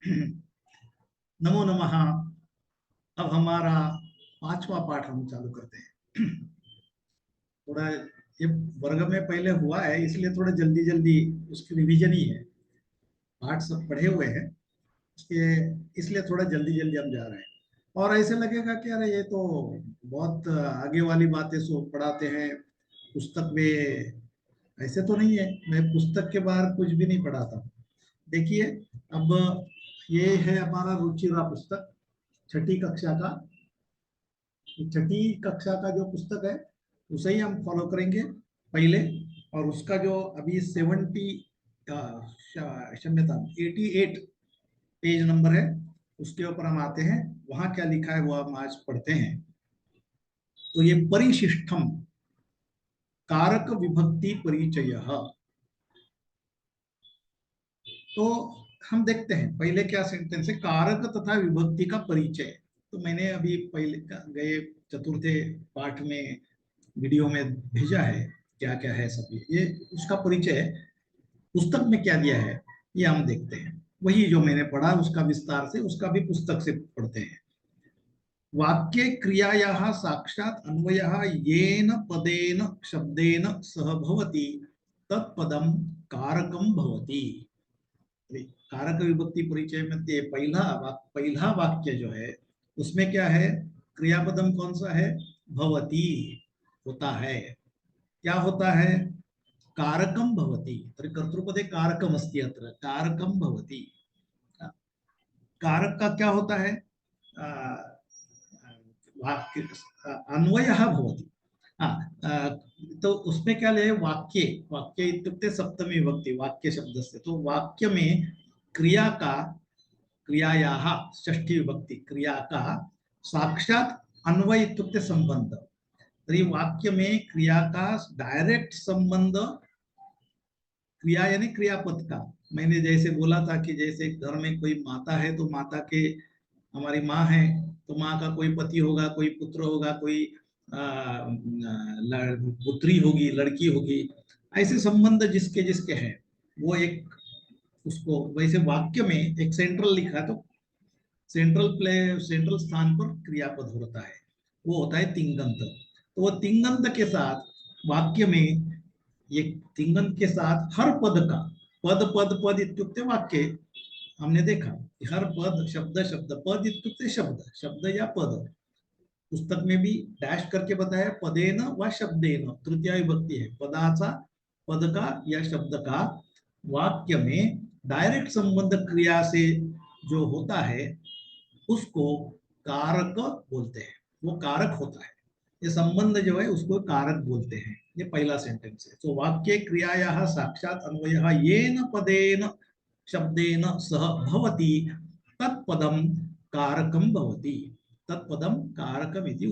नमो नमः। अब हमारा पांचवा पाठ हम चालू करते हैं। थोड़ा ये वर्ग में पहले हुआ है, इसलिए थोड़ा जल्दी जल्दी उसकी रिवीजन ही है। पाठ सब पढ़े हुए हैं इसके, इसलिए थोड़ा जल्दी जल्दी हम जा रहे हैं। और ऐसे लगेगा कि अरे ये तो बहुत आगे वाली बातें सो पढ़ाते हैं पुस्तक में। ऐसे तो नहीं है, मैं पुस्तक के बाहर कुछ भी नहीं पढ़ाता। देखिए, अब ये है हमारा रुचिरा पुस्तक, छठी कक्षा का। छठी कक्षा का जो पुस्तक है उसे ही हम फॉलो करेंगे पहले। और उसका जो अभी 88 पेज नंबर है, उसके ऊपर हम आते हैं। वहां क्या लिखा है वो हम आज पढ़ते हैं। तो ये परिशिष्टम कारक विभक्ति परिचय। तो हम देखते हैं पहले क्या सेंटेंस है, कारक तथा विभक्ति का परिचय। तो मैंने अभी पहले गए चतुर्थ पाठ में वीडियो में भेजा है, क्या क्या है सब ये उसका परिचय है। पुस्तक में क्या दिया है ये हम देखते हैं। वही जो मैंने पढ़ा उसका विस्तार से, उसका भी पुस्तक से पढ़ते हैं। वाक्ये क्रियायाः साक्षात् अन्वयः येन पदेन शब्देन सह भवति तत्पदम कारकम भवति। कारक विभक्ति परिचय में पहला वाक्य जो है उसमें क्या है, क्रियापदम कौन सा है, भवति होता है। क्या होता है, कारकम भवति। तर्हि कर्तृपदे कारकम अस्ति, अत्र कारकम भवति। कारक का क्या होता है, वाक्य अन्वयः भवति। तो उसमें क्या ले, वाक्य वाक्य इत्युक्ते सप्तमी विभक्ति वाक्य शब्द से। तो वाक्य में क्रिया का, क्रियायाः षष्ठी विभक्ति क्रिया का साक्षात अन्वय इत्युक्ते संबंध। तर्हि वाक्य में क्रिया का डायरेक्ट संबंध, क्रिया यानी क्रियापद का। मैंने जैसे बोला था कि जैसे घर में कोई माता है तो माता के, हमारी माँ है तो माँ का कोई पति होगा, कोई पुत्र होगा, कोई पुत्री होगी, लड़की होगी। ऐसे संबंध जिसके जिसके हैं वो एक, उसको वैसे वाक्य में एक सेंट्रल लिखा तो सेंट्रल स्थान पर क्रियापद होता है, वो होता है तिंगंत। तो वो तिंगंत के साथ वाक्य में, ये तिंगंत के साथ हर पद का, पद पद पद इत्युक्ते वाक्य, हमने देखा कि हर पद शब्द शब्द, पद इत्युक्ते शब्द शब्द या पद। पुस्तक में भी डैश करके बताया, पदेन व शब्देन, तृतीय विभक्ति है, पदाचा, पद का या शब्द का वाक्य में डायरेक्ट संबंध क्रिया से जो होता है उसको कारक बोलते हैं। वो कारक होता है, ये संबंध जो है उसको कारक बोलते हैं। ये पहला सेंटेंस है। तो वाक्य क्रियायाः साक्षात अन्वयः येन पदेन शब्देन सह भवति तत्पदम कारकम भवति। तत्पदम कारकम इति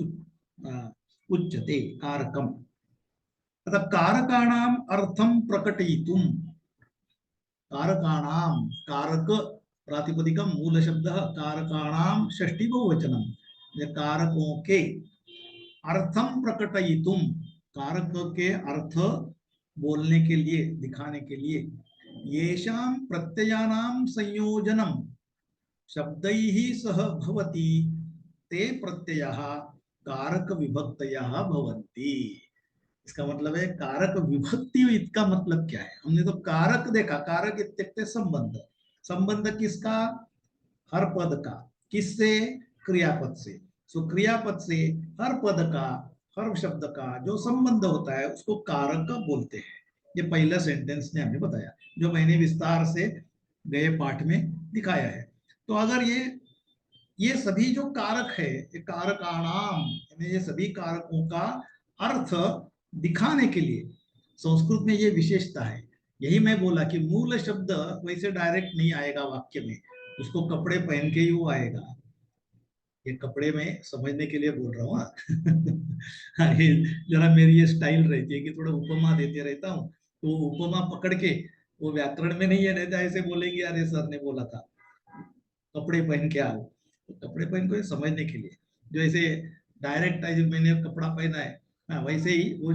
उच्यते, कारकम। अतः कारकाणाम अर्थम प्रकटयितुम, कारकाणाम, कारक प्रातिपदिकम मूल शब्द, कारकाणाम षष्ठी बहुवचनम, कारकों के अर्थम प्रकटयितुम, कारक के अर्थ बोलने के लिए, दिखाने के लिए, येषां प्रत्ययानां संयोजनम शब्दैः सह भवति ते प्रत्ययः कारक विभक्तयः भवन्ति। इसका मतलब है कारक विभक्ति, इसका मतलब क्या है, हमने तो कारक देखा, कारक इत्युक्ते संबंध। संबंध किसका, हर पद का, किससे, क्रियापद से। सो क्रियापद से हर पद का, हर शब्द का जो संबंध होता है उसको कारक बोलते हैं। ये पहला सेंटेंस ने हमें बताया, जो मैंने विस्तार से गए पाठ में दिखाया है। तो अगर ये सभी जो कारक है, ये कारकाणाम यानी ये सभी कारकों का अर्थ दिखाने के लिए, संस्कृत में ये विशेषता है। यही मैं बोला कि मूल शब्द वैसे डायरेक्ट नहीं आएगा वाक्य में, उसको कपड़े पहन के ही वो आएगा। ये कपड़े में समझने के लिए बोल रहा हूँ। हाँ, ये जरा मेरी ये स्टाइल रहती है कि थोड़ा उपमा देते रहता हूँ, तो उपमा पकड़ के, वो व्याकरण में नहीं है, नहीं तो ऐसे बोलेंगे अरे सर ने बोला था कपड़े पहन के आओ। तो कपड़े पहन को समझने के लिए, जो ऐसे डायरेक्ट है, जो मैंने कपड़ा पहना है, हाँ, वैसे ही वो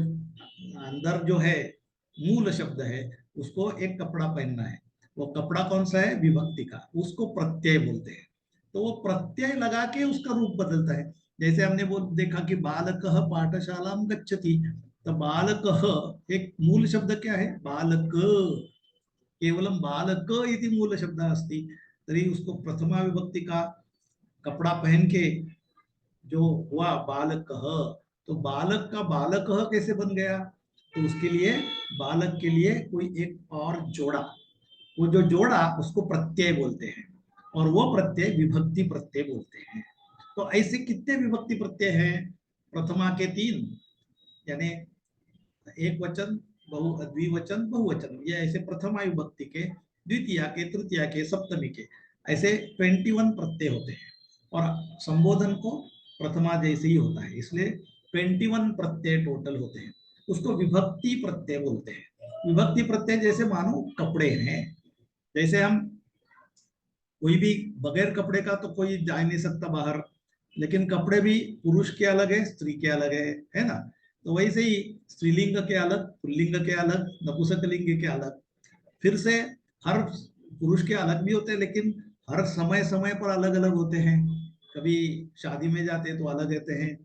अंदर जो है मूल शब्द है उसको एक कपड़ा पहनना है। वो कपड़ा कौन सा है, विभक्ति का, उसको प्रत्यय बोलते हैं। तो वो प्रत्यय लगा के उसका रूप बदलता है। जैसे हमने वो देखा कि बालकः पाठशालां गच्छति, तो बालकः एक मूल शब्द क्या है, बालक, केवलम बालक इति मूल शब्द अस्ति, तरी उसको प्रथमा विभक्ति का कपड़ा पहन के जो हुआ बालकः, तो बालक का बालकः कैसे बन गया, तो उसके लिए बालक के लिए कोई एक और जोड़ा, वो जो जोड़ा उसको प्रत्यय बोलते हैं, और वो प्रत्यय विभक्ति प्रत्यय बोलते हैं। तो ऐसे कितने विभक्ति प्रत्यय हैं, प्रथमा के 3, यानी एक वचन, द्विवचन, बहुवचन, ये ऐसे प्रथमा विभक्ति के, द्वितीया के, तृतीया के, सप्तमी के, ऐसे 21 प्रत्यय होते हैं। और संबोधन को प्रथमा जैसे ही होता है, इसलिए 21 प्रत्यय टोटल होते हैं, उसको विभक्ति प्रत्यय बोलते हैं। विभक्ति प्रत्यय जैसे मानो कपड़े हैं, जैसे हम कोई भी बगैर कपड़े का तो कोई जा नहीं सकता बाहर, लेकिन कपड़े भी पुरुष के अलग है, स्त्री के अलग है ना। तो वैसे ही स्त्रीलिंग के अलग, पुल्लिंग के अलग, नपुंसकलिंग के अलग, फिर से हर पुरुष के अलग भी होते हैं, लेकिन हर समय समय पर अलग अलग होते हैं। कभी शादी में जाते हैं तो अलग रहते हैं,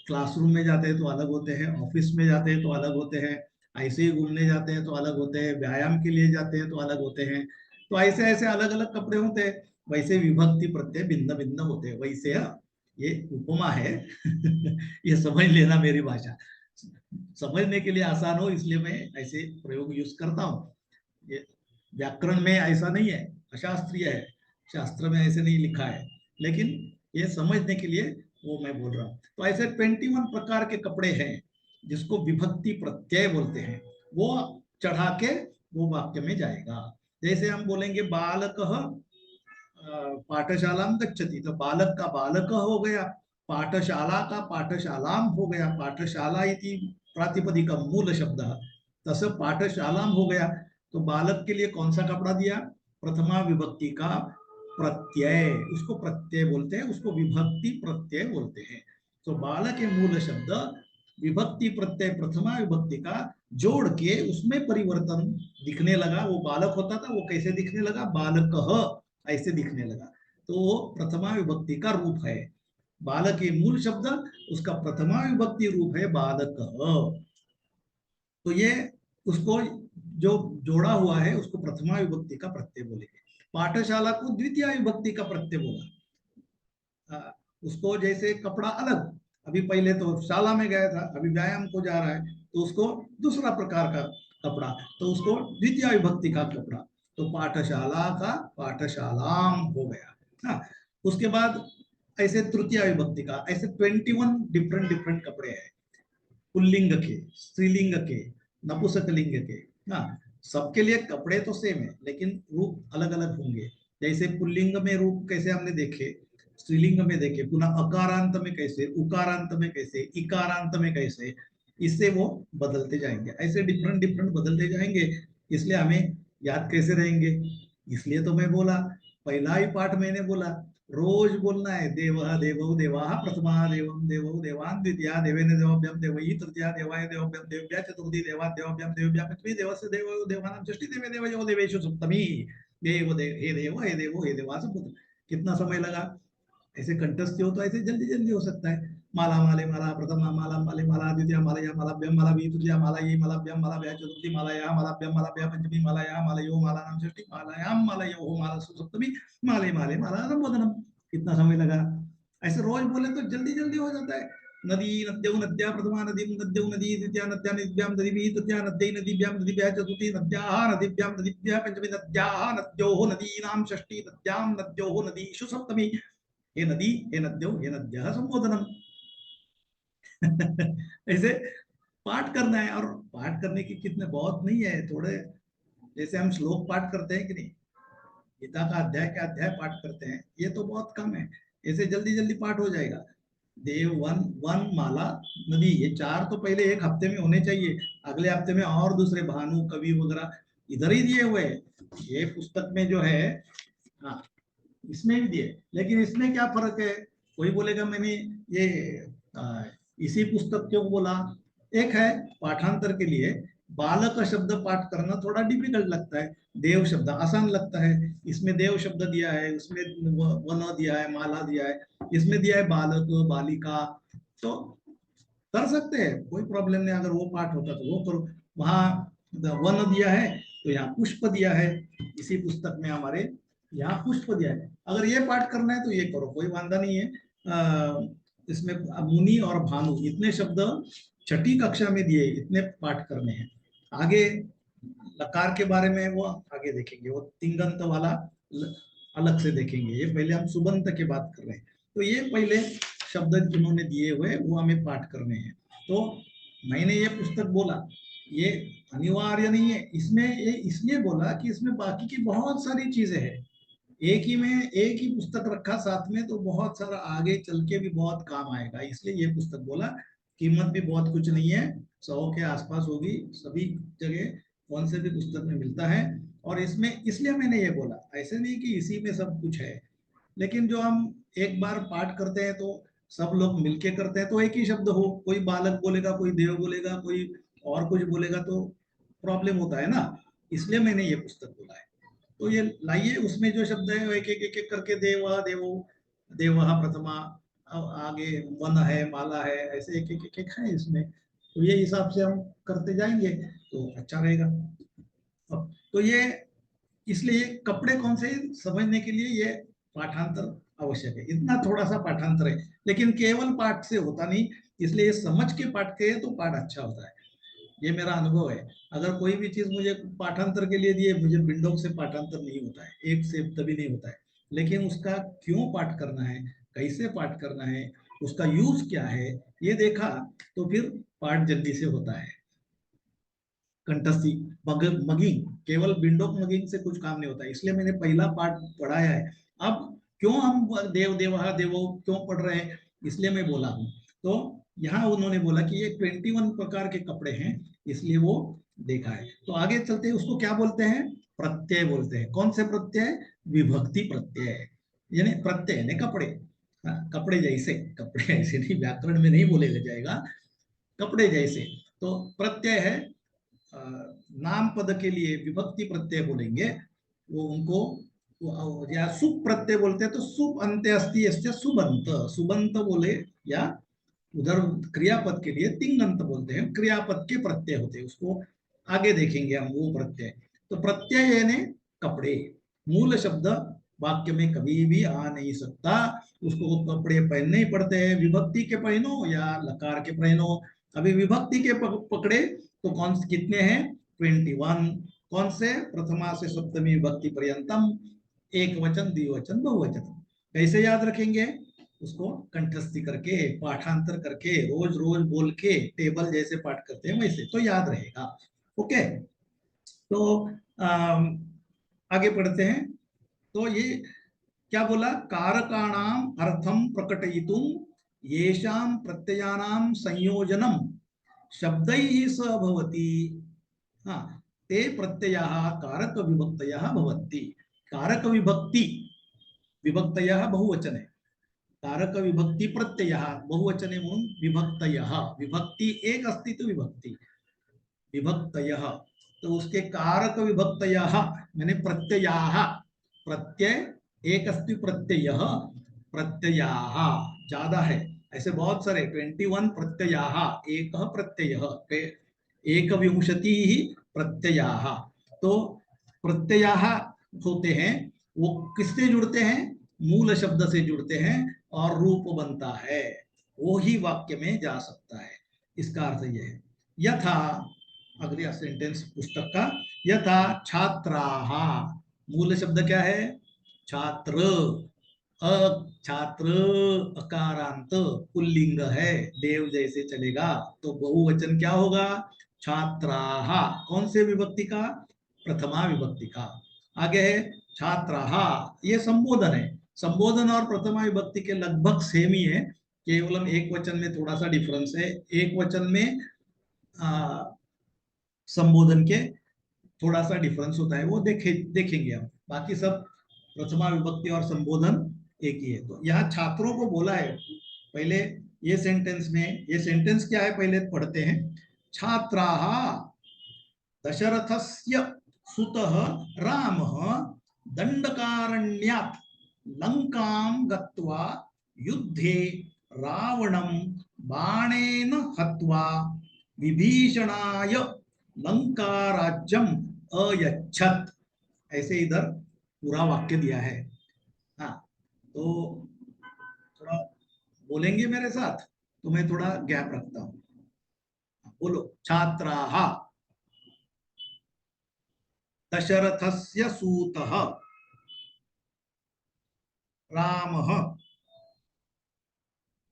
क्लासरूम में जाते हैं तो अलग होते हैं, ऑफिस में जाते हैं तो अलग होते हैं, ऐसे ही घूमने जाते हैं तो अलग होते हैं, व्यायाम के लिए जाते हैं तो अलग होते हैं। तो ऐसे ऐसे अलग अलग कपड़े होते हैं, वैसे विभक्ति प्रत्यय भिन्न भिन्न होते हैं। वैसे ये उपमा है ये समझ लेना, मेरी भाषा समझने के लिए आसान हो इसलिए मैं ऐसे प्रयोग यूज करता हूँ। ये व्याकरण में ऐसा नहीं है, अशास्त्रीय है, शास्त्र में ऐसे नहीं लिखा है, लेकिन ये समझने के लिए वो मैं बोल रहा हूँ। तो ऐसे 21 प्रकार के कपड़े हैं जिसको विभक्ति प्रत्यय बोलते हैं, वो चढ़ा के वो वाक्य में जाएगा। जैसे हम बोलेंगे बालक पाठशाला गच्छति, तो बालक का बालक हो गया, पाठशाला का पाठशालाम हो गया, पाठशाला इति प्रातिपदिक मूल शब्द, तस पाठशालाम हो गया। तो बालक के लिए कौन सा कपड़ा दिया, प्रथमा विभक्ति का प्रत्यय, उसको प्रत्यय बोलते हैं, उसको विभक्ति प्रत्यय बोलते हैं। तो बालक के मूल शब्द विभक्ति प्रत्यय प्रथमा विभक्ति का जोड़ के उसमें परिवर्तन दिखने लगा, वो बालक होता था वो कैसे दिखने लगा, बालक ऐसे दिखने लगा। तो वो प्रथमा विभक्ति का रूप है, बालक के मूल शब्द, उसका प्रथमा विभक्ति रूप है बालक। तो ये उसको जो जोड़ा हुआ है उसको प्रथमा विभक्ति का प्रत्यय बोलेंगे। पाठशाला को द्वितीय विभक्ति का प्रत्यय बोला, उसको जैसे कपड़ा अलग, अभी पहले तो शाला में गया था, अभी व्यायाम को जा रहा है, तो उसको दूसरा प्रकार का कपड़ा, तो उसको द्वितीय विभक्ति का कपड़ा, तो पाठशाला का पाठशालाम हो गया। हाँ, उसके बाद ऐसे तृतीय विभक्ति का, ऐसे 21 डिफरेंट डिफरेंट कपड़े हैं, पुल्लिंग के, स्त्रीलिंग के, नपुंसकलिंग के। हाँ, सबके लिए कपड़े तो सेम है लेकिन रूप अलग अलग होंगे। जैसे पुल्लिंग में रूप कैसे हमने देखे, स्त्रीलिंग में देखे, पुनः अकारांत में कैसे, उकारांत में कैसे, इकारांत में कैसे, इससे वो बदलते जाएंगे, ऐसे डिफरेंट डिफरेंट बदलते जाएंगे। इसलिए हमें याद कैसे रहेंगे, इसलिए तो मैं बोला, पहला ही पाठ मैंने बोला, रोज बोलना है, देव देवो देवा प्रथमा देवम देवो देवान द्वितीया देवेन देवभ्यम देवई तृतीया देवाय देवभ्यम देव्या चतुर्थी देवा देवभ्यम देव्या पंचमी देवस्य देवो देवानां षष्ठी देवे देवयो देवेषु सप्तमी, देव देव हे देव हे देवो हे देवा सब। कितना समय लगा, ऐसे कंठस्थ हो तो ऐसे जल्दी जल्दी हो सकता है। माला माले माला प्रथमा माला माले माला द्वितीय मालया मालाभ्यम माला भी तृतीया मालयी मालाभ्यम मालाभ्या चतुर्थी मालया मालाभ्यम मालाभ्या पंचमी मालया मालयो मालानाम षष्ठी मालयाम मालयो माला सप्तमी माले माले माला संबोधनम। कितना समय लगा, ऐसे रोज बोले तो जल्दी जल्दी हो जाता है। नदी नद्यौ नद्या प्रथमा नदी नद्यौ नदी द्वितीया नद्या नदीभ्यां नदीभिः तृतीया नद्यै नदीभ्यां नदीभ्यः चतुर्थी नद्याः नदीभ्यां नदीभ्यः पंचमी नद्याः नद्योः नदीनां षष्ठी नद्यां नद्योः नदीषु सप्तमी, हे नदी हे नद्यो हे नद्यः संबोधनम। ऐसे पाठ करना है, और पाठ करने की कितने बहुत नहीं है, थोड़े जैसे हम श्लोक पाठ करते हैं कि नहीं, गीता का अध्याय के अध्याय पाठ करते हैं, ये तो बहुत कम है, ऐसे जल्दी जल्दी पाठ हो जाएगा। देव वन वन माला नदी, ये 4 तो पहले एक हफ्ते में होने चाहिए, अगले हफ्ते में और दूसरे भानु कवि वगैरह इधर ही दिए हुए हैं, ये पुस्तक में जो है। हाँ, इसमें भी दिए, लेकिन इसमें क्या फर्क है, कोई बोलेगा मैंने ये इसी पुस्तक क्यों बोला, एक है पाठांतर के लिए, बालक शब्द पाठ करना थोड़ा डिफिकल्ट लगता है, देव शब्द आसान लगता है। इसमें देव शब्द दिया है, उसमें वन दिया है, माला दिया है, इसमें दिया है बालक बालिका, तो कर सकते हैं, कोई प्रॉब्लम नहीं। अगर वो पाठ होता तो वो करो। वहां वन दिया है तो यहाँ पुष्प दिया है, इसी पुस्तक में हमारे यहाँ पुष्प दिया है। अगर ये पाठ करना है तो ये करो, कोई वांधा नहीं है। इसमें मुनि और भानु इतने शब्द छठी कक्षा में दिए, इतने पाठ करने हैं। आगे लकार के बारे में वो आगे देखेंगे, वो तिंगंत वाला अलग से देखेंगे। ये पहले हम सुबंत की बात कर रहे हैं। तो ये पहले शब्द जिन्होंने दिए हुए वो हमें पाठ करने हैं। तो मैंने ये पुस्तक बोला, ये अनिवार्य नहीं है, इसमें ये इसलिए बोला कि इसमें बाकी की बहुत सारी चीजें हैं। एक ही में एक ही पुस्तक रखा साथ में तो बहुत सारा आगे चल के भी बहुत काम आएगा, इसलिए ये पुस्तक बोला। कीमत भी बहुत कुछ नहीं है, 100 के आसपास होगी, सभी जगह कौन से भी पुस्तक में मिलता है। और इसमें इसलिए मैंने ये बोला, ऐसे नहीं कि इसी में सब कुछ है, लेकिन जो हम एक बार पाठ करते हैं तो सब लोग मिलके करते हैं तो एक ही शब्द हो, कोई बालक बोलेगा, कोई देव बोलेगा, कोई और कुछ बोलेगा तो प्रॉब्लम होता है ना, इसलिए मैंने ये पुस्तक बोला है। तो ये लाइए, उसमें जो शब्द है वो एक एक एक एक करके, देव देवो देवः प्रथमा, आगे वन है, माला है, ऐसे एक एक एक एक है इसमें। तो ये हिसाब से हम करते जाएंगे तो अच्छा रहेगा। तो ये इसलिए कपड़े कौन से समझने के लिए ये पाठांतर आवश्यक है, इतना थोड़ा सा पाठांतर है, लेकिन केवल पाठ से होता नहीं, इसलिए समझ के पाठ के तो पाठ अच्छा होता है। ये मेरा अनुभव है। अगर कोई भी चीज मुझे पाठांतर के लिए दिए, मुझे विंडो से पाठांतर नहीं होता है, एक से तभी नहीं होता है, लेकिन उसका क्यों पाठ करना है, कैसे पाठ करना है, उसका यूज क्या है, ये देखा तो फिर पाठ जल्दी से होता है। कंठस्थी मगिंग, केवल विंडो मगिंग से कुछ काम नहीं होता, इसलिए मैंने पहला पार्ट पढ़ाया है। अब क्यों हम देव देवहा देवो क्यों पढ़ रहे हैं, इसलिए मैं बोला हूँ। तो यहाँ उन्होंने बोला कि ये 21 प्रकार के कपड़े हैं, इसलिए वो देखा है। तो आगे चलते हैं, उसको क्या बोलते हैं, प्रत्यय बोलते हैं। कौन से प्रत्यय, विभक्ति प्रत्यय, यानी प्रत्यय ने कपड़े, कपड़े जैसे, कपड़े ऐसे नहीं, व्याकरण में नहीं बोले जाएगा, कपड़े जैसे। तो प्रत्यय है, नाम पद के लिए विभक्ति प्रत्यय बोलेंगे, वो उनको या सुप प्रत्यय बोलते हैं, तो सुप अंत्य अस्ति इससे सुबंत, सुबंत बोले, या उधर क्रियापद के लिए तिंगंत बोलते हैं, क्रियापद के प्रत्यय होते हैं, उसको आगे देखेंगे हम वो प्रत्यय। तो प्रत्यय यानी कपड़े, मूल शब्द वाक्य में कभी भी आ नहीं सकता, उसको कपड़े पहनने ही पड़ते हैं, विभक्ति के पहनो या लकार के पहनो। अभी विभक्ति के पकड़े तो कौन कितने हैं, 21। कौन से, प्रथमा से सप्तमी विभक्ति पर्यंतम, एक वचन द्विवचन बहुवचन। कैसे याद रखेंगे, उसको कंठस्थी करके, पाठांतर करके, रोज रोज बोल के, टेबल जैसे पाठ करते हैं वैसे, तो याद रहेगा। ओके, तो आगे पढ़ते हैं। तो ये क्या बोला, कारकाणाम अर्थम प्रकटयितुम येषां प्रत्ययानां संयोजनम शब्दैः सह भवति। हाँ, ते प्रत्ययाः कारक विभक्तयः भवन्ति। कारक विभक्ति, विभक्तयः बहुवचन है, कारक विभक्ति प्रत्ययः बहुवचने म्हणून विभक्तयः, विभक्ति एक अस्ति तो विभक्ति, विभक्तयः, तो उसके कारक विभक्तयः माने प्रत्ययाः, प्रत्यय एक अस्ति, प्रत्ययः, प्रत्ययाः ज्यादा है, ऐसे बहुत सारे 21 प्रत्ययाः, एक प्रत्ययः, एक विंशति प्रत्ययाः। तो प्रत्ययाः होते हैं, वो किससे जुड़ते हैं, मूल शब्द से जुड़ते हैं और रूप बनता है, वो ही वाक्य में जा सकता है। इसका अर्थ यह है, यथा, अगला सेंटेंस पुस्तक का, यथा छात्राः, मूल शब्द क्या है, छात्र, छात्र अकारांत पुल्लिंग है, देव जैसे चलेगा, तो बहुवचन क्या होगा, छात्राः, कौन से विभक्ति का, प्रथमा विभक्ति का। आगे है छात्राः, ये संबोधन है, संबोधन और प्रथमा विभक्ति के लगभग सेम ही है, केवल एक वचन में थोड़ा सा डिफरेंस है, एक वचन में संबोधन के थोड़ा सा डिफरेंस होता है, वो देखेंगे हम, बाकी सब प्रथमा विभक्ति और संबोधन एक ही है। तो यहाँ छात्रों को बोला है पहले, ये सेंटेंस में, ये सेंटेंस क्या है पहले पढ़ते हैं, छात्राः दशरथस्य सुतः रामः दंडकारण्यात् लंकां गत्वा युद्धे रावणं बाणेन हत्वा विभीषणाय लंका राज्यम अयच्छत्। ऐसे इधर पूरा वाक्य दिया है। हाँ, तो थोड़ा बोलेंगे मेरे साथ, तो मैं थोड़ा गैप रखता हूँ। बोलो। छात्राः दशरथस्य सूतः रामः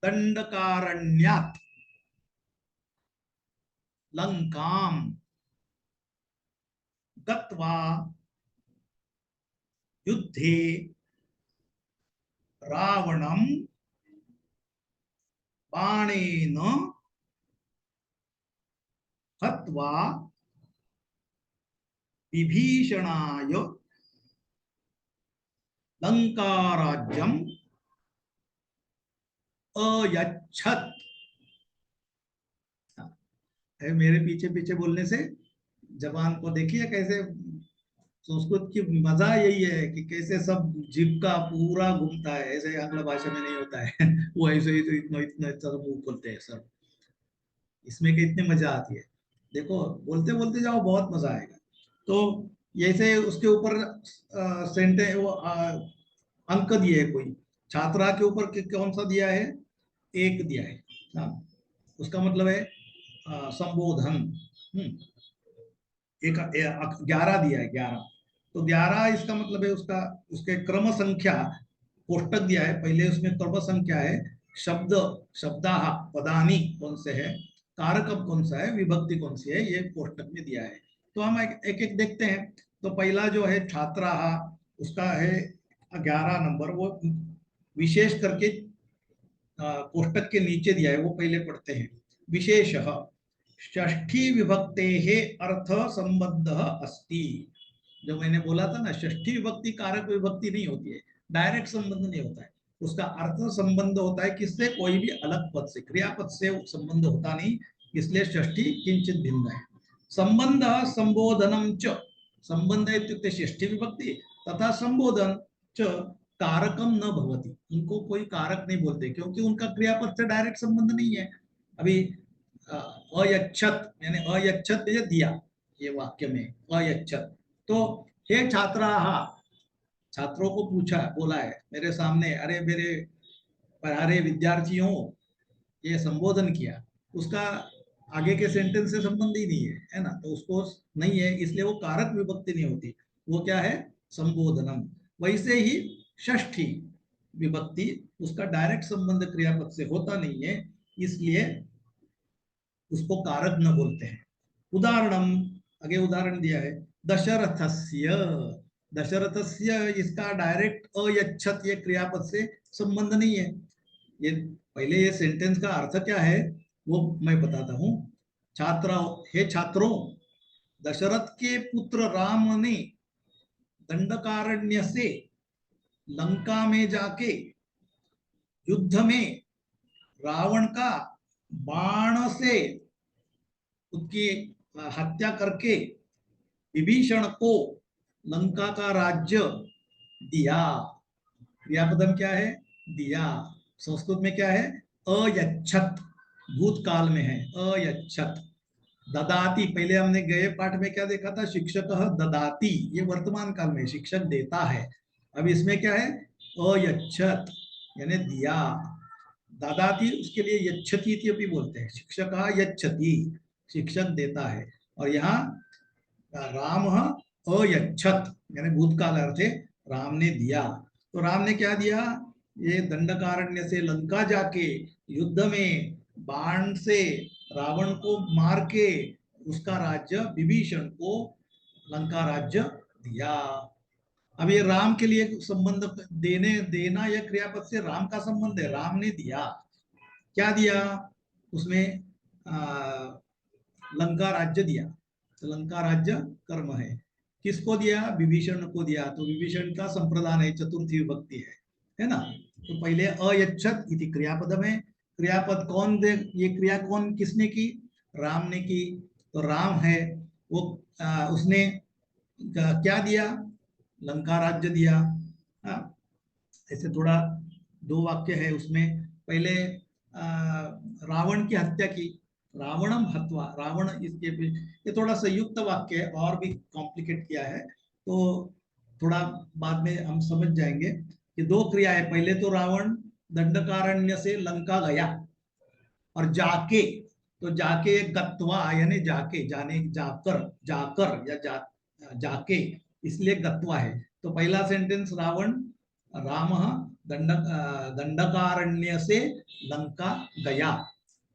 दंडकारण्यात् लंकां गत्वा युद्धे रावणं बाणेन हत्वा विभीषणाय लंकाराज्यम अयच्छत्। मेरे पीछे पीछे बोलने से जबान को देखिए कैसे, संस्कृत की मजा यही है कि कैसे सब जीभ का पूरा घूमता है, ऐसे आंग्ल भाषा में नहीं होता है। वो ऐसे ही तो इतना इतना इतना मुंह खोलते हैं सब, इसमें के इतने मजा आती है। देखो बोलते बोलते जाओ, बहुत मजा आएगा। तो जैसे उसके ऊपर सेंटे वो अंक दिए है कोई, छात्रा के ऊपर कौन सा दिया है, एक दिया है। हाँ, उसका मतलब है संबोधन। एक 11 दिया है, 11। तो 11 इसका मतलब है उसका, उसके क्रम संख्या कोष्टक दिया है, पहले उसमें क्रम संख्या है, शब्द शब्दाह पदानी कौन से है, कारक कौन सा है, विभक्ति कौन सी है, ये कोष्टक में दिया है। तो हम एक एक देखते हैं। तो पहला जो है छात्राः, उसका है 11 नंबर, वो विशेष करके कोष्टक के नीचे दिया है, वो पहले पढ़ते हैं। विशेषः षष्ठी विभक्ते अर्थ संबद्ध अस्ति। जो मैंने बोला था ना, षष्ठी विभक्ति कारक विभक्ति नहीं होती है, डायरेक्ट संबंध नहीं होता है, उसका अर्थ संबंध होता है किससे, कोई भी अलग पद से, क्रियापद से संबंध होता नहीं, इसलिए षष्ठी किंचित भिन्न है। संबंध संबोधनम च, संबंध इत्युक्ते षष्ठी विभक्ति, तथा संबोधन च कारकम न भवति, इनको कोई कारक नहीं बोलते क्योंकि उनका क्रियापद से डायरेक्ट संबंध नहीं है। अभी अयच्छत यानी अयच्छत दिया, ये वाक्य में अयच्छत। तो हे छात्राः, छात्रों को पूछा, बोला है मेरे सामने, अरे मेरे प्यारे विद्यार्थियों, ये संबोधन किया, उसका आगे के सेंटेंस से संबंध ही नहीं है, है ना, तो उसको नहीं है, इसलिए वो कारक विभक्ति नहीं होती, वो क्या है, संबोधनम। वैसे ही षष्ठी विभक्ति, उसका डायरेक्ट संबंध क्रियापद से होता नहीं है, इसलिए उसको कारक न बोलते हैं। उदाहरणम, आगे उदाहरण दिया है, दशरथस्य, दशरथस्य, इसका डायरेक्ट अयच्छत ये क्रियापद से संबंध नहीं है। ये पहले ये सेंटेंस का अर्थ क्या है वो मैं बताता हूं। छात्रा, हे छात्रों, दशरथ के पुत्र राम ने दंडकारण्य से लंका में जाके युद्ध में रावण का बाण से उसकी हत्या करके विभीषण को लंका का राज्य दिया। क्रियापदम क्या है, दिया। संस्कृत में क्या है, अयच्छत, भूतकाल में है अयच्छत। ददाती, पहले हमने गए पाठ में क्या देखा था, शिक्षक ददाती, ये वर्तमान काल में शिक्षक देता है। अब इसमें क्या है, अयच्छत यानी दिया। ददाती उसके लिए यच्छति भी बोलते हैं, शिक्षक यच्छति, शिक्षक देता है। और यहाँ राम अयच्छत यानी भूतकाल अर्थ है, राम ने दिया। तो राम ने क्या दिया, ये दंडकारण्य से लंका जाके युद्ध में बाण से रावण को मार के उसका राज्य विभीषण को लंका राज्य दिया। अब ये राम के लिए संबंध, देने देना या क्रियापद से राम का संबंध है, राम ने दिया। क्या दिया उसमें, लंका राज्य दिया। तो लंका राज्य कर्म है, किसको दिया, विभीषण को दिया। तो विभीषण का संप्रदान है, चतुर्थी विभक्ति है ना। तो पहले अयच्छत इति क्रियापद में, क्रियापद कौन दे, ये क्रिया कौन किसने की, राम ने की। तो राम है, वो उसने क्या दिया, लंका राज्य दिया। हाँ, ऐसे थोड़ा दो वाक्य है उसमें। पहले रावण की हत्या की, रावणम हत्वा, रावण, इसके ये थोड़ा संयुक्त वाक्य है और भी कॉम्प्लिकेट किया है, तो थोड़ा बाद में हम समझ जाएंगे कि दो क्रिया है। पहले तो रावण दंडकारण्य से लंका गया, और जाके, तो जाके गत्वा यानी जाके, जाने, जाकर, जाकर या जाके, इसलिए गत्वा है। तो पहला सेंटेंस रावण, राम दंडकारण्य से लंका गया,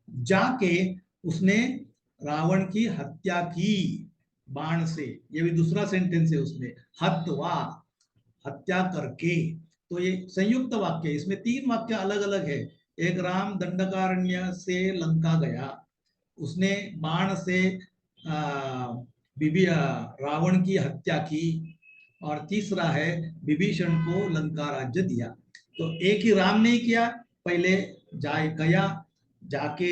जाके उसने रावण की हत्या की बाण से, ये भी दूसरा सेंटेंस है उसमें, हत्वा, हत्या करके। तो ये संयुक्त वाक्य है, इसमें तीन वाक्य अलग अलग है। एक, राम दंडकारण्य से लंका गया, उसने बाण से रावण की हत्या की, और तीसरा है विभीषण को लंका राज्य दिया। तो एक ही राम ने किया, पहले जाए गया, जाके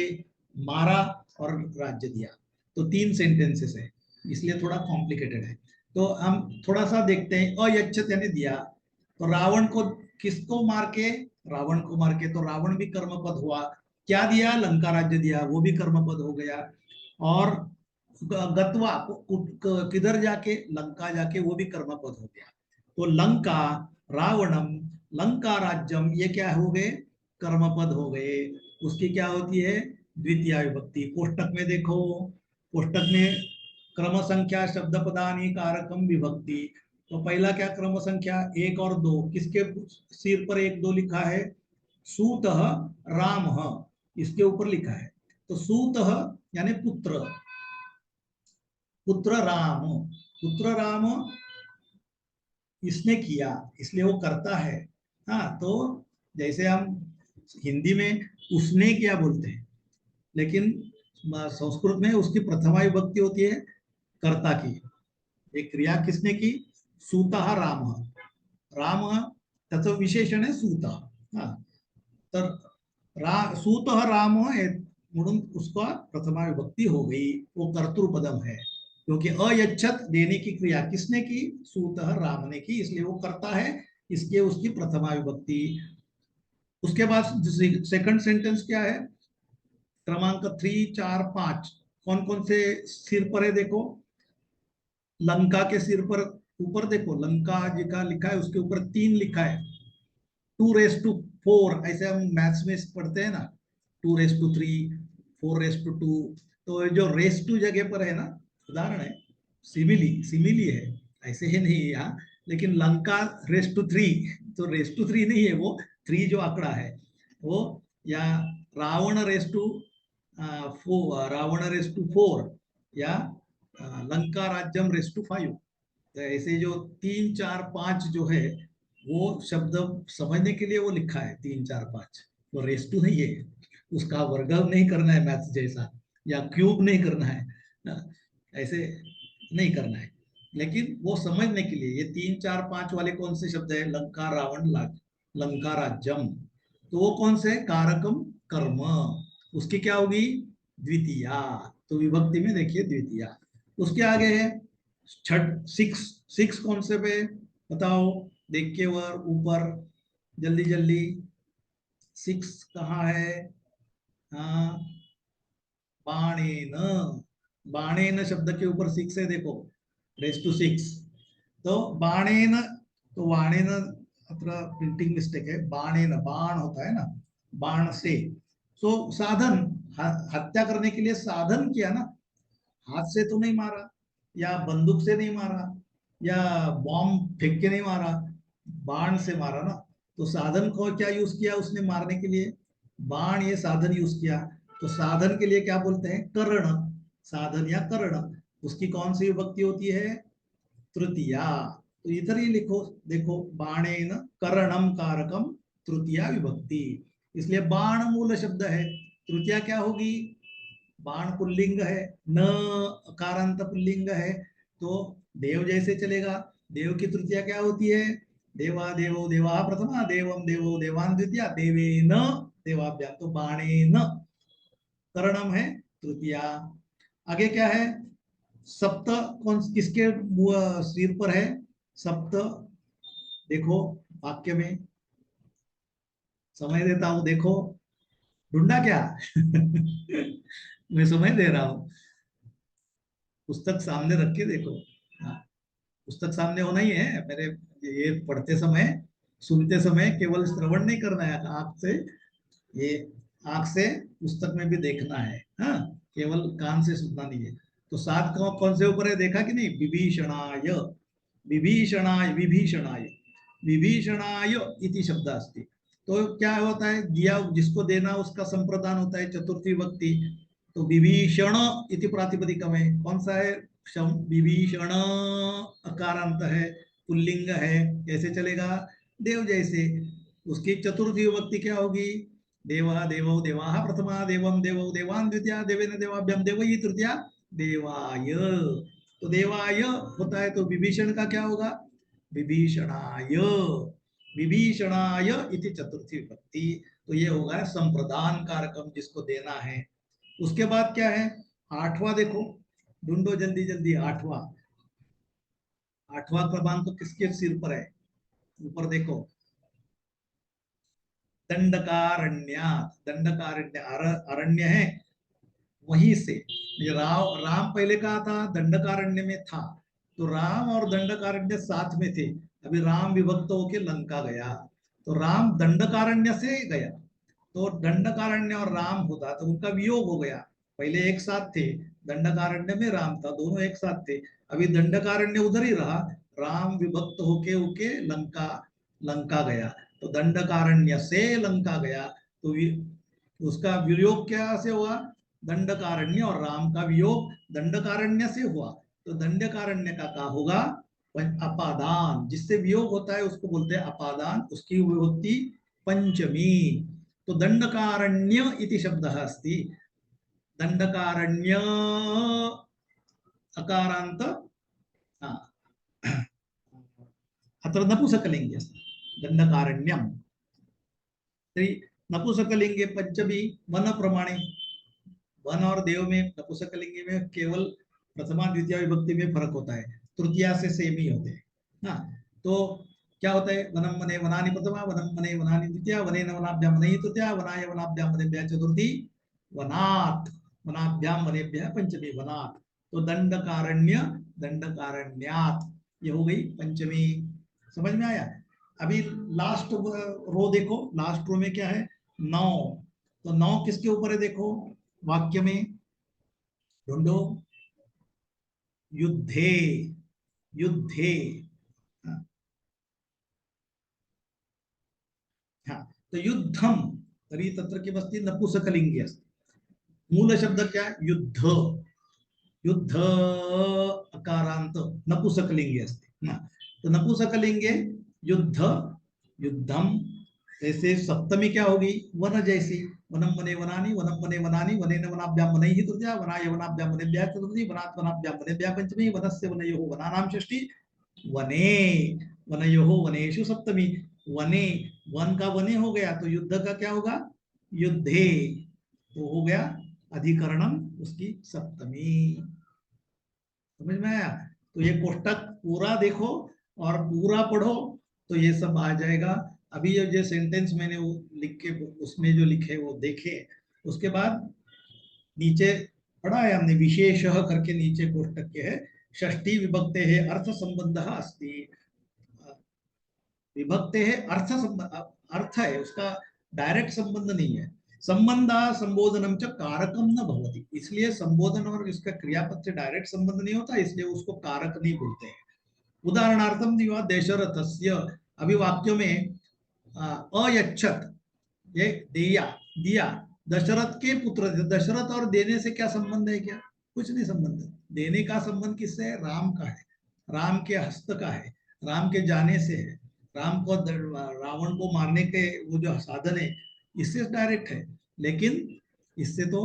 मारा और राज्य दिया। तो तीन सेंटेंसेस है, इसलिए थोड़ा कॉम्प्लिकेटेड है। तो हम थोड़ा सा देखते हैं। अयच्छत यानी दिया, तो रावण को, किसको मार के, रावण को मार के, तो रावण भी कर्मपद हुआ। क्या दिया, लंका राज्य दिया, वो भी कर्मपद हो गया। और गत्वा, किधर जाके, लंका जाके, वो भी कर्मपद हो गया। तो लंका, रावणम, लंका राज्यम, ये क्या हो गए, कर्मपद हो गए। उसकी क्या होती है, द्वितीय विभक्ति। कोष्टक में देखो, कोष्टक में क्रम संख्या शब्द पदानी कारकम विभक्ति। तो पहला क्या, क्रम संख्या एक और दो, किसके सिर पर एक दो लिखा है, सूत राम, इसके ऊपर लिखा है। तो सूत यानी पुत्र, पुत्र राम, पुत्र राम इसने किया, इसलिए वो करता है। हाँ, तो जैसे हम हिंदी में उसने क्या बोलते हैं, लेकिन संस्कृत में उसकी प्रथमा विभक्ति होती है कर्ता की। एक क्रिया किसने की, सूता राम, राम त्याचं विशेषण आहे सूत। हाँ, तर सूत राम है, म्हणून उसका प्रथमा विभक्ति हो गई, वो कर्तृपदम है। क्योंकि अयच्छत देने की क्रिया किसने की, सूत राम ने की, इसलिए वो करता है, इसलिए उसकी प्रथमा विभक्ति। उसके बाद सेकंड सेंटेंस क्या है, क्रमांक 3, 4, 5, कौन कौन से सिर पर है देखो। लंका के सिर पर ऊपर देखो, लंका जी का लिखा है, उसके ऊपर 3 लिखा है, 2 raised to 4, ऐसे हम मैथ्स में पढ़ते हैं ना, 2 raised to 3, 4 raised to 2। तो जो रेस टू जगह पर है ना, उदाहरण है, सिमिली, सिमिली है, ऐसे ही नहीं है यहाँ। लेकिन लंका रेस टू 3, तो रेस टू 3 नहीं है वो, 3 जो आंकड़ा है वो, या रावण रेस टू 4, या लंका राज्यम रेस टू 5। तो ऐसे जो 3, 4, 5 जो है, वो शब्द समझने के लिए वो लिखा है 3, 4, 5। वो रेस टू नहीं है, उसका वर्ग नहीं करना है मैथ्स जैसा, या क्यूब नहीं करना है ना, ऐसे नहीं करना है। लेकिन वो समझने के लिए, ये 3, 4, 5 वाले कौन से शब्द है, लंका रावण लंका राज्यम, तो वो कौन से, कारकम कर्म, उसकी क्या होगी, द्वितीया। तो विभक्ति में देखिए द्वितीया। उसके आगे है छठ, 6, 6 कौन से पे, बताओ, देख के ऊपर, जल्दी जल्दी, 6 कहाँ है, हाँ, बाणेन, बाणेन शब्द के ऊपर 6 है देखो, रेस टू 6। तो बाणेन, तो बाणेन, अत्र प्रिंटिंग मिस्टेक है, बाणेन, बाण होता है ना, बाण से। सो साधन, हत्या करने के लिए साधन किया ना, हाथ से तो नहीं मारा, या बंदूक से नहीं मारा, या बॉम्ब फेंक के नहीं मारा, बाण से मारा ना। तो साधन को क्या यूज किया उसने मारने के लिए, बाण, ये साधन यूज किया। तो साधन के लिए क्या बोलते हैं, कर्ण, साधन या कर्ण। उसकी कौन सी विभक्ति होती है, तृतीया। तो इधर ही लिखो, देखो, बाणेन कर्णम कारकम, तृतीया विभक्ति। इसलिए बाण मूल शब्द है, तृतीया क्या होगी, बाण पुल्लिंग है, न अकारांत पुल्लिंग है, तो देव जैसे चलेगा। देव की तृतीया क्या होती है, देवा देवो देवा प्रथमा, देवम देवो देवान द्वितीया, देवे न देवाभ्याम। तो बाणे न, कर्णम है तृतीया। आगे क्या है, सप्त कौन किसके सिर पर है? सप्त, देखो वाक्य में, समय देता हूं, देखो, ढूंढा क्या? मैं समय दे रहा हूं, पुस्तक सामने रख के देखो। हाँ, पुस्तक सामने होना ही है मेरे। ये पढ़ते समय, सुनते समय केवल श्रवण नहीं करना है आंख से, ये आंख से पुस्तक में भी देखना है। हाँ, केवल कान से सुनना नहीं है। तो सात कौन से ऊपर है देखा कि नहीं? विभीषणाय, विभीषणाय, विभीषणाय, विभीषणाय इति शब्द अस्ति। तो क्या होता है? दिया जिसको देना उसका संप्रदान होता है, चतुर्थी विभक्ति। तो विभीषण इति प्रातिपदिक में कौन सा है? विभीषण अकारांत है, पुल्लिंग है, कैसे चलेगा? देव जैसे। उसकी चतुर्थी विभक्ति क्या होगी? देवा देवौ देवाः प्रथमा, देवम देवौ देवान् द्वितीया, देवेन देवाभ्याम देवैः तृतीया, देवाय। तो देवाय होता है, तो विभीषण का क्या होगा? विभीषणाय, विभीषणाय इति चतुर्थी विभक्ति। तो ये होगा संप्रदान कारकम, जिसको देना है। उसके बाद क्या है? आठवां देखो, ढूंढो जल्दी जल्दी। आठवां, आठवां क्रमांक तो किसके सिर पर है? ऊपर देखो, दंडकारण्यात। दंडकारण्य अरण्य है, वहीं से। राम पहले कहा था दंडकारण्य में था, तो राम और दंडकारण्य साथ में थे। अभी राम विभक्त होके लंका गया, तो राम दंडकारण्य से गया, तो दंडकारण्य और राम होता तो उनका वियोग हो गया। पहले एक साथ थे, दंडकारण्य में राम था, दोनों एक साथ थे। अभी दंडकारण्य उधर ही रहा, राम विभक्त होके होके लंका, लंका गया। तो दंडकारण्य से लंका गया, तो उसका वियोग क्या से हुआ? दंडकारण्य, और राम का वियोग दंडकारण्य से हुआ। तो दंडकारण्य का क्या होगा? अपादान, जिससे वियोग होता है उसको बोलते हैं अपादान, उसकी विभक्ति पंचमी। तो दंडकारण्य इति शब्दः अस्ति। दंडकारण्य अकारांत, अत्र नपुंसकलिंगे अस्ति दंडकारण्यम। तर्हि नपुंसकलिंगे पंचमी वन प्रमाणे, वन और देव में नपुंसकलिंगे में केवल प्रथमा द्वितीय विभक्ति में फर्क होता है, तृतीया से सेम ही होते हैं। हाँ, तो क्या होता है? वनम वने वनानि प्रथमा, वनम वने वनानि द्वितीया, वनेन वनाभ्याम वनेहि तृतीया, वनाय वनाभ्याम वनेभ्यः चतुर्थी, वनात् वनाभ्याम वनेभ्यः पंचमी, वनात्। तो दंडकारण्य, दंडकारण्यात्, ये हो गई पंचमी। समझ में आया? अभी लास्ट रो देखो, लास्ट रो में क्या है? नौ। तो नौ किसके ऊपर है देखो वाक्य में, ढूंढो। युद्धे, युद्धे। हाँ, हाँ, तो युद्धम तरी तत्र किमस्ति? नपुंसकलिंगे अस्ति। मूल शब्द क्या? युद्ध, युद्ध अकारांत नपुंसकलिंगे अस्ति। हाँ, तो नपुंसकलिंगे युद्ध, युद्धम। ऐसे सप्तमी क्या होगी? वन जैसी। वनम वने वनानि, वनम वने वनानि, वनेन वनाभ्याम वनैहि तृतीया, वनाय वनाभ्याम वनेभ्यः चतुर्थी, वनात् वनाभ्याम वनेभ्यः पंचमी, वनस्य वनयोः वनानां षष्ठी, वने वनयोः वनेषु सप्तमी। वने, वन का वने हो गया, तो युद्ध का क्या होगा? युद्धे। तो हो गया अधिकरणम उसकी सप्तमी। समझ में आया? तो ये कोष्टक पूरा देखो और पूरा पढ़ो, तो ये सब आ जाएगा। अभी ये जो सेंटेंस मैंने वो लिख के उसमें जो लिखे वो देखे, उसके बाद नीचे पढ़ा है हमने, विशेषः करके नीचे कोष्टक के है, षष्ठी विभक्ते है अर्थ संबंध अस्ति। विभक्ते है अर्थ संबंध, अर्थ है उसका, डायरेक्ट संबंध नहीं है। संबंध संबोधनम च कारकम न भवति, इसलिए संबोधन और इसका क्रियापद से डायरेक्ट संबंध नहीं होता, इसलिए उसको कारक नहीं बोलते हैं। उदाहरणार्थम दिवा दशरथस्य, अभी वाक्यों में अयच्छत, ये दिया, दिया, दशरथ के पुत्र। दशरथ और देने से क्या संबंध है? क्या? कुछ नहीं संबंध। देने का संबंध किससे है? राम का है, राम के हस्त का है, राम के जाने से है। राम को रावण को मारने के वो जो साधन है, इससे डायरेक्ट है, लेकिन इससे तो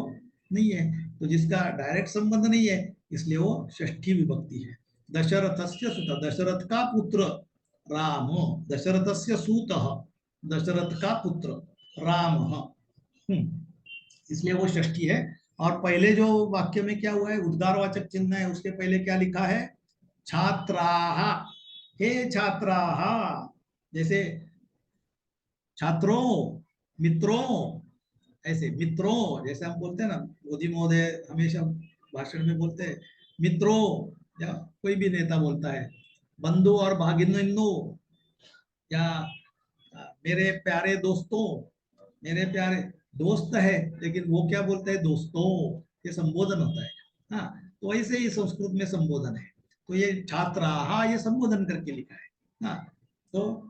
नहीं है। तो जिसका डायरेक्ट संबंध नहीं है, इसलिए वो षष्ठी विभक्ति है। दशरथस्य सुत, दशरथ का पुत्र राम, दशरथस्य सूतः, दशरथ का पुत्र राम, इसलिए वो षष्ठी है। और पहले जो वाक्य में क्या हुआ है, उद्गारवाचक चिन्ह है, उसके पहले क्या लिखा है, छात्राः, हे छात्राः, जैसे छात्रों, मित्रों, ऐसे मित्रों, जैसे हम बोलते हैं ना, मोदी महोदय हमेशा भाषण में बोलते हैं मित्रों, या कोई भी नेता बोलता है बंधु और भागिनो, या मेरे प्यारे दोस्तों, मेरे प्यारे दोस्त है, लेकिन वो क्या बोलते हैं, दोस्तों, ये संबोधन होता है। हाँ, तो ऐसे ही संस्कृत में संबोधन है। तो ये छात्रा, हाँ, ये संबोधन करके लिखा है। हाँ, तो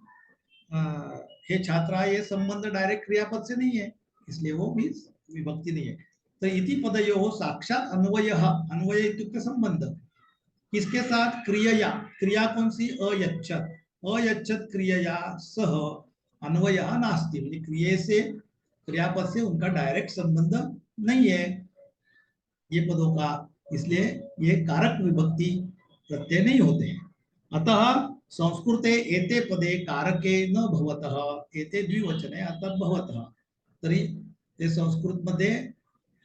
हे छात्रा, ये संबंध डायरेक्ट क्रियापद से नहीं है, इसलिए वो भी विभक्ति नहीं है। तो इति पदयोः साक्षात अन्वयः, अन्वय इत्युक्ते संबंध, किसके साथ, क्रियया, क्रिया कौन सी, अयच्छत, अयच्छत क्रियया सह अन्वयः नास्ति, म्हणजे क्रिये से, क्रियापद से उनका डायरेक्ट संबंध नहीं है ये पदों का, इसलिए ये कारक विभक्ति प्रत्यय नहीं होते हैं। अतः संस्कृते एते पदे कारके न भवतः, एते द्विवचने अतः भवतः, तरी ते संस्कृत मध्ये,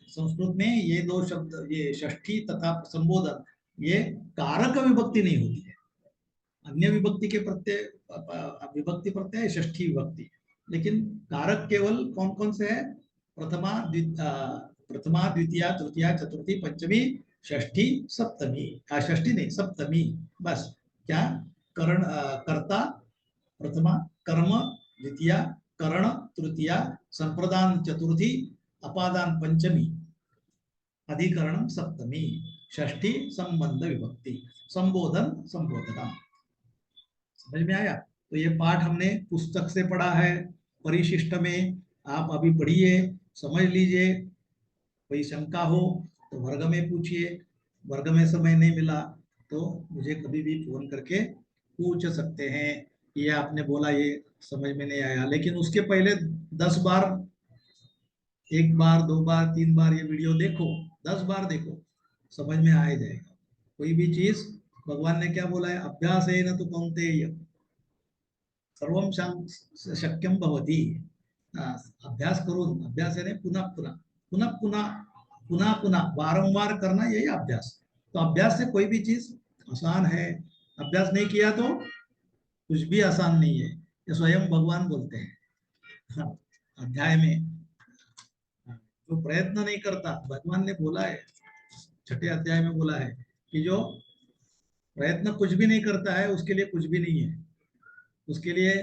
संस्कृत में ये दो शब्द, ये षष्ठी तथा संबोधन, ये कारक विभक्ति नहीं होती है। अन्य विभक्ति के प्रत्यय, विभक्ति प्रत्यय है षष्ठी विभक्ति, लेकिन कारक केवल कौन कौन से है, प्रथमा प्रथमा द्वितीया तृतीया चतुर्थी पंचमी षष्ठी सप्तमी, षष्ठी नहीं सप्तमी, बस। क्या, करण, कर्ता प्रथमा, कर्म द्वितीया, करण तृतीया, संप्रदान चतुर्थी, अपादान पंचमी, अधिकरण सप्तमी, षष्ठी संबंध विभक्ति, संबोधन संबोधना। समझ में आया? तो ये पाठ हमने पुस्तक से पढ़ा है, परिशिष्ट में, आप अभी पढ़िए, समझ लीजिए। कोई शंका हो तो वर्ग में पूछिए, वर्ग में समय नहीं मिला तो मुझे कभी भी फोन करके पूछ सकते हैं, ये आपने बोला ये समझ में नहीं आया, लेकिन उसके पहले 10 बार, एक बार, 2 बार, 3 बार ये वीडियो देखो, 10 बार देखो, समझ में आ ही जाएगा। कोई भी चीज, भगवान ने क्या बोला है, अभ्यास है न तो कौन्तेय सर्वम शक्यम भवति। अभ्यास करून, अभ्यास है पुनः पुनः, पुनः पुनः, पुनः पुनः, बारंबार करना, यही अभ्यास। तो अभ्यास से कोई भी चीज आसान है, अभ्यास नहीं किया तो कुछ भी आसान नहीं है, ये स्वयं भगवान बोलते हैं। हाँ, अध्याय में, जो प्रयत्न नहीं करता, भगवान ने बोला है, छठे अध्याय में बोला है कि जो प्रयत्न कुछ भी नहीं करता है उसके लिए कुछ भी नहीं है, उसके लिए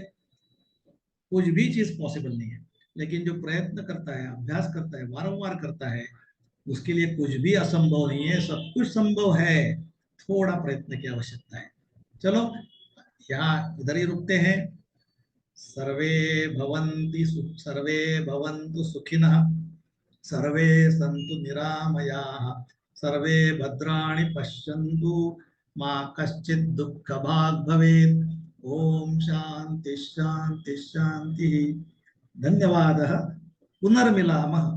कुछ भी चीज पॉसिबल नहीं है। लेकिन जो प्रयत्न करता है, अभ्यास करता है, बारंबार करता है, उसके लिए कुछ भी असंभव नहीं है, सब कुछ संभव है, थोड़ा प्रयत्न की आवश्यकता है। चलो यहाँ इधर ही रुकते हैं। सर्वे भवन्ति सर्वे भवन्तु सुखिनः, सर्वे सन्तु निरामयाः, सर्वे भद्राणि पश्यन्तु, मा कश्चित् दुःखभाग् भवेत्। ओम शांति शांति शांति। धन्यवादः। पुनर्मिलामः।